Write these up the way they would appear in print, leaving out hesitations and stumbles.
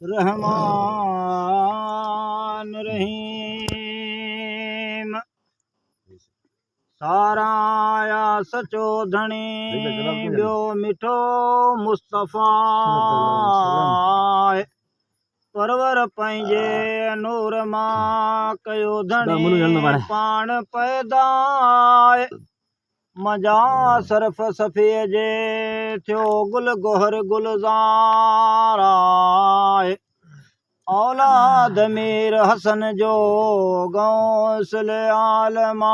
रहमान रहीम साराया सचो धणी ॿियो मिठो मुस्तफ़ा परवर पंहिंजे नूर मां कयो धणी पाण पैदा मजा सरफ सफ़ीअ जे थियो गुल गोहर गुलज़ार औलाद मीर हसन जो गौसल आलमा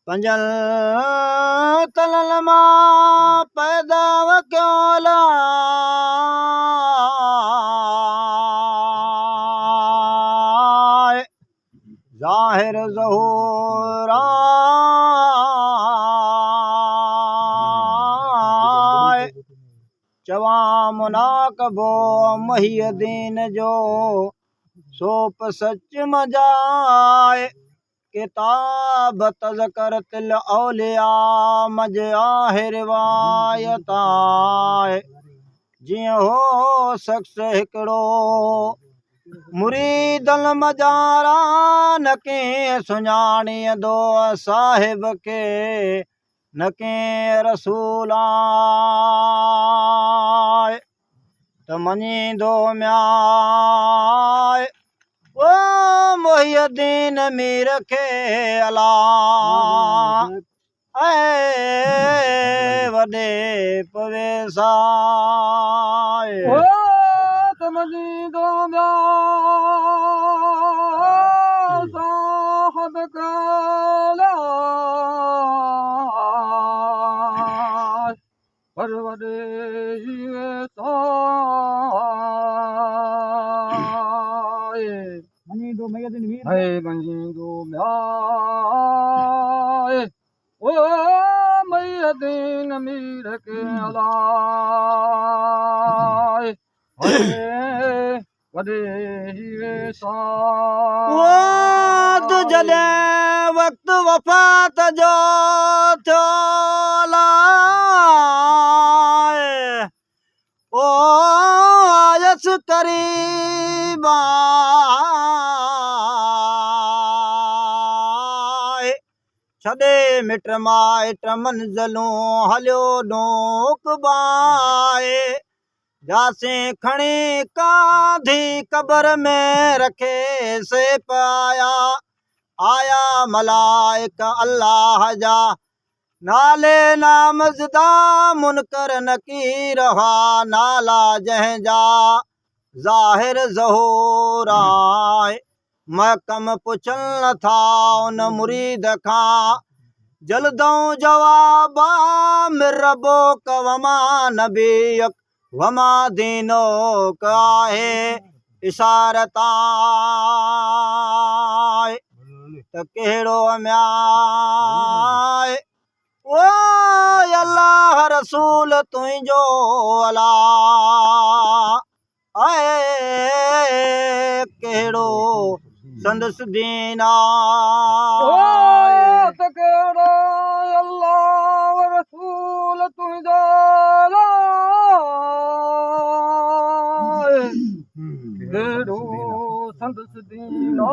पंजल तलल मां पैदा वक्योला ज़ाहिर ज़हूरा चवां मुनाकबो मुहियदीन जो सोप सच मजाए किताब तज़कर तिल औलिया मज आहे रिवायत आहे जीअं हो शख़्स हिकिड़ो मुरीदल मजारा न कंहिं सुञाणीअ दो साहिब खे न कंहिं रसूल आहे त मञींदो म्याए ओ मुहियदीन मीर खे अला वॾे पवेसा त मञींदो साहिब पर वॾे मञींदो म्याए ओ मुहियदीन मीर खे अला जॾहिं वक़्तु वफ़ात जो थियो ओ आयस करीबा छॾे मिट माइट मंज़िलूं हलियो डोक बाए जासे खणी कांधी कबर में रखे से पाया आया मलाइक अल्लाह जा नाले नामज़दा मुनकर नकीर हा नाला जंहिंजा ज़ाहिर ज़हूर आहे महकम पुछल नथा उन मुरीद खां जल्दों जवाब मिरबो कवमा नबीयक वमा दीनो काहे इशारत त कहिड़ो म्याए ओ अल्लाह रसूल तुंहिंजो अला आहे कहिड़ो संदसि दीना त कहिड़ो अल्लाह रसूल तुंहिंजो कहिड़ो संदसि दीना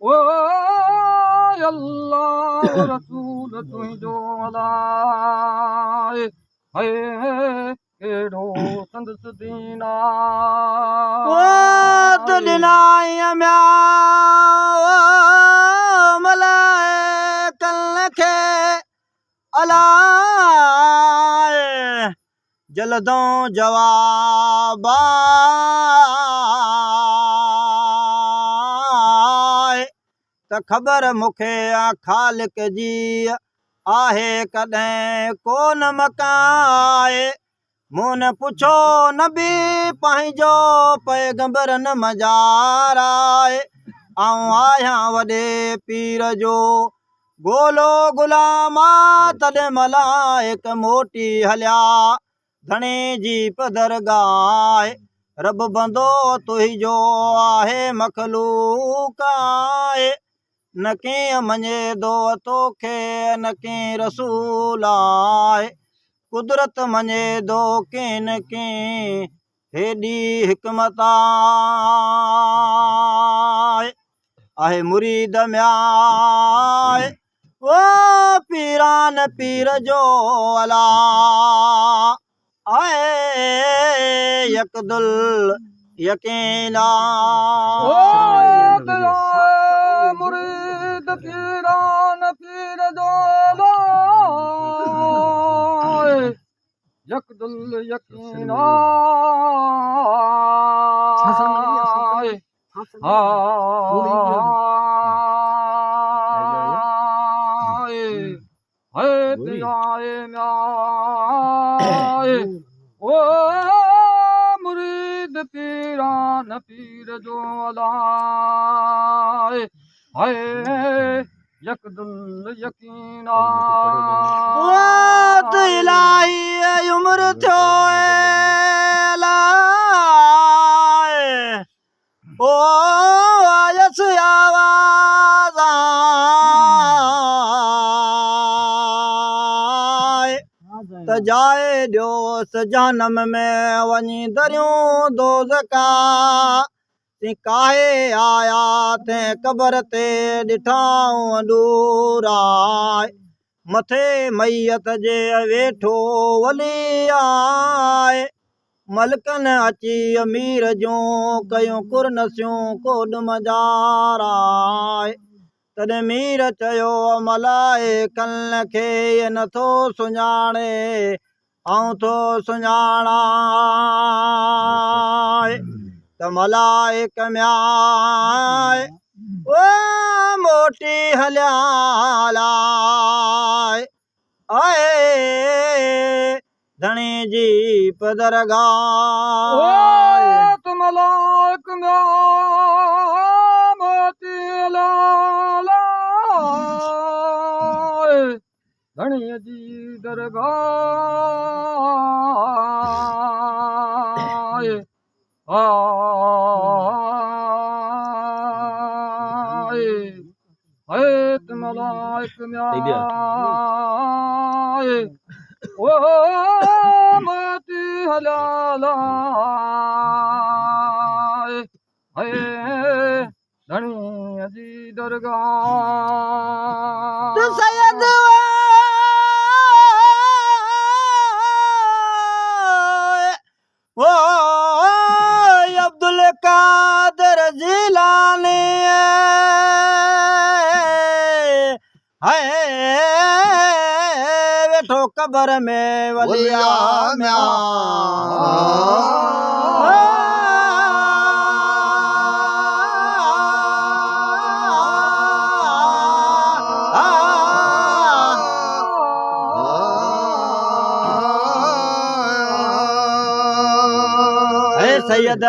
ओ अल्लाह रसूल तुंहिंजो अला कहिड़ो संदसि दीना ॾिनाई मलाइकल खे अला जल्दों जवाब त ख़बर मूंखे ख़ालिक जी आहे कॾहिं कोन मकाए मूं न पुछो नबी पंहिंजो पैगंबरनि मज़ार आहे आऊं आहियां वॾे पीर जो गोलो गुलामा तॾहिं मलाइक मोटी हलिया धणे जी पदरगाह रब बंदो तुंहिंजो आहे मखलूक आहे न कंहिं मञे दो तोखे न कंहिं रसूल आहे कुदरत मञे दो कंहिं न कंहिं हेॾी हिकमत आहे मुरीद म्याए ओ पीरान पीर जो अला आए यकदुल यकीना मुरीद पीरान पीर जो अला यकदुल यकीना ओ मुरीद पीरान पीर जो अला यकदुल यकीना इलाही उम्र थियो ओ आयस आवाज़ त जाए ॾियोसि जनम में वञी दरियूं दोज़का काहे आया तंहिं क़बर ते ॾिठाऊं अंडूरा मथे मैयत जे वेठो वली आहे मलकन अची अमीर जूं कयूं कुरनसियूं कोॾ मज़ारा तॾहिं मीर चयो मलाइकनि खे नथो सुञाणे आऊं थो सुञाणा त मलाइक म्याए ओ मोटी हलिया आए धणी जी पदरगाह त मलाइक मोती धणी जी दरगाह मलाइक ओ मोती हलाला धणी जी दरगाह सैयद ओ अब्दुल कादर जिलानी है वेठो कबर में वलिया सैयद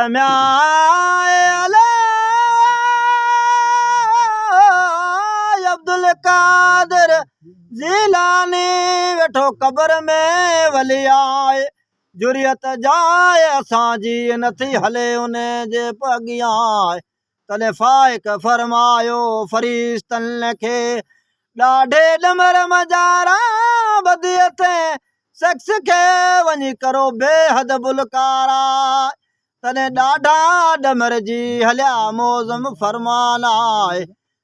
अब्दुल कादर जिलानी वेठो कबर में वलिया जुरियत जाए असांजी नथी हले उन जे पगियां तॾहिं फाइक फरमायो फरिश्तन खे ॾाढे डमर मजारा बदियत शख्स खे वञी करो बेहद बुलकारा तॾहिं ॾाढा डमर जी हलिया मौज़म फरमान आहे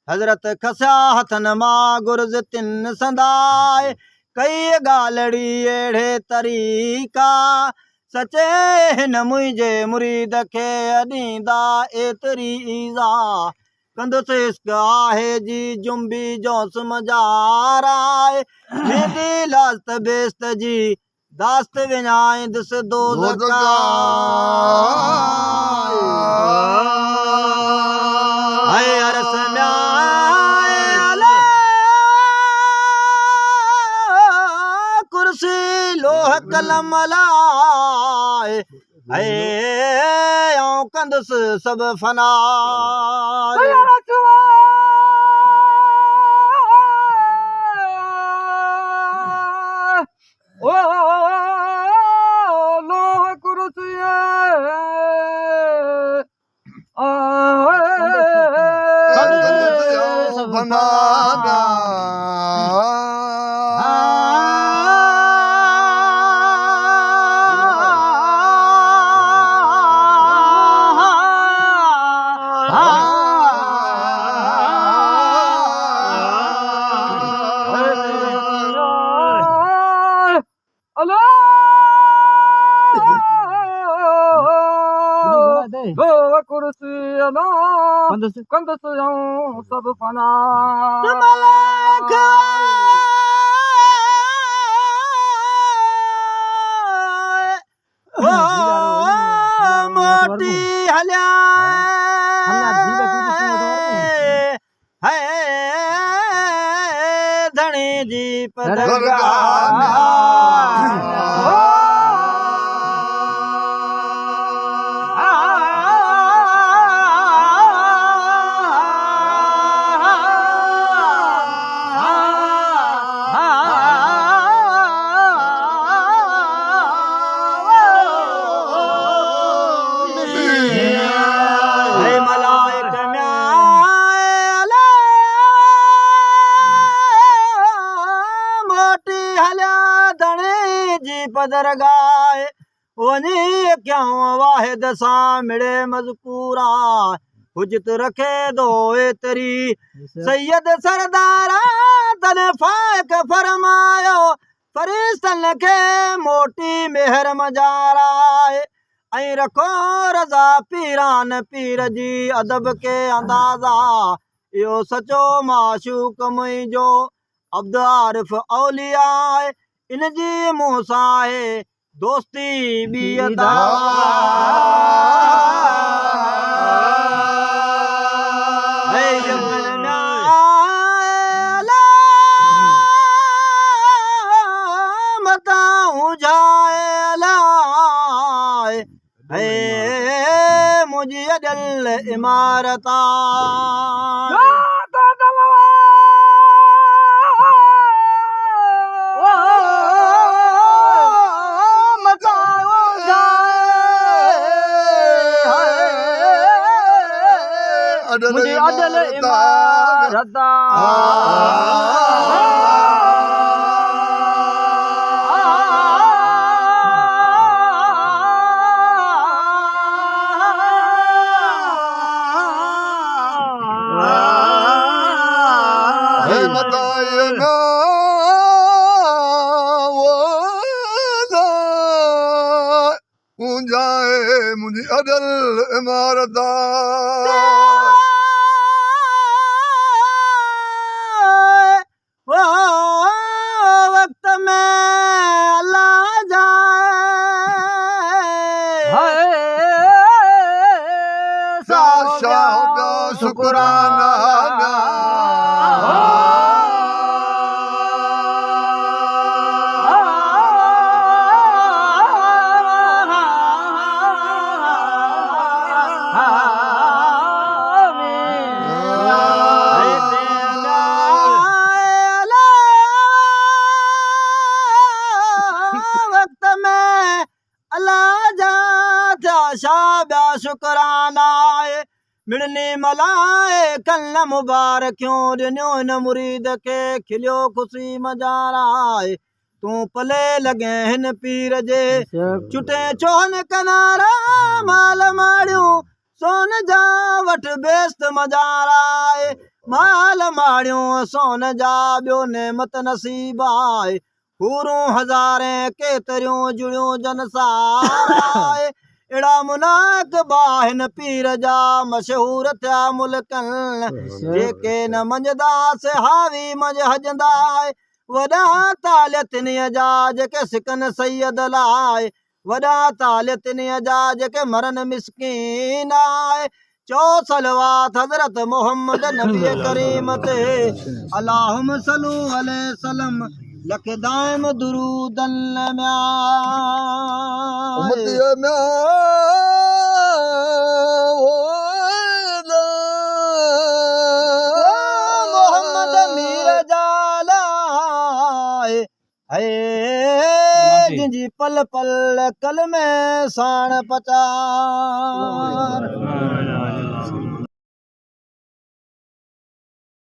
हज़रत खसिया हथनि मां गुर्ज़ तिन संदाए कई ॻाल्हि अहिड़े तरीक़ा सचे हिन मुंहिंजे मुरीद खे ॾींदा एतिरी ईज़ा कंदुसि इश्क आहे जी जुंबी जोस मजार आहे मेंदी लास्त बेस्त जी दास्त विञाईंदुसि दोज़का हाय अरस कुर्सी लोह कलम लाए आऊं कंदुसि सभु फना ओ लोह कुर्सी कुर्सी कंदुसि सभु फना मोटी हलिया धणी जी पदरगाए वञी क्यों वाहिद सां मिड़े मज़कूरा हुजत रखे दोए तरी सैयद सरदारा तन फाक फरमायो फरिश्तन खे मोटी मेहर मजाराए ऐं रखो रज़ा पीरान पीर जी अदब के अंदाज़ा इहो सचो माशूक मुंहिंजो अब्द आरिफ औलिया आहे इन जी मूं सां आहे दोस्ती ॿी अदा मुझी अजल इमारता मुझे अदल इमारता मुझे अदल इमारता वक्त में अल्लाह जाए शुक्राना शुक्राना मिड़नी मलाए कल मुबारकियों ॾिनियो हिन मुरीद खे खिलियो ख़ुशी मजाराए तूं पले लॻे हिन पीर जे चुटे चोहन कनारा माल माड़ियूं सोन जा वठ बेस्त मजाराए माल माड़ियूं सोन जा ॿियो नेमत नसीब आहे हूरूं हज़ारे केतरियूं जुड़ियूं जनसाराए अहिड़ा मुनाक बाहिन पीर जा मशहूर थिया मुल्कनि जेके न मंझदा से हावी मंझ हजंदा वॾा तालियतिनीअ जा जेके सिकन सैयद लाइ वॾा तालियतिनीअ जा जेके मरन मिस्कीन आहे चो सलवात हज़रत मोहम्मद नबी करीम ते अल्लाहुम्मा सल्लु अलैहि वसल्लम लख दाइम दुरूदन उम्मती म्या मोहम्मद मीर जालाए है जिंजी पल पल कल में साण पचार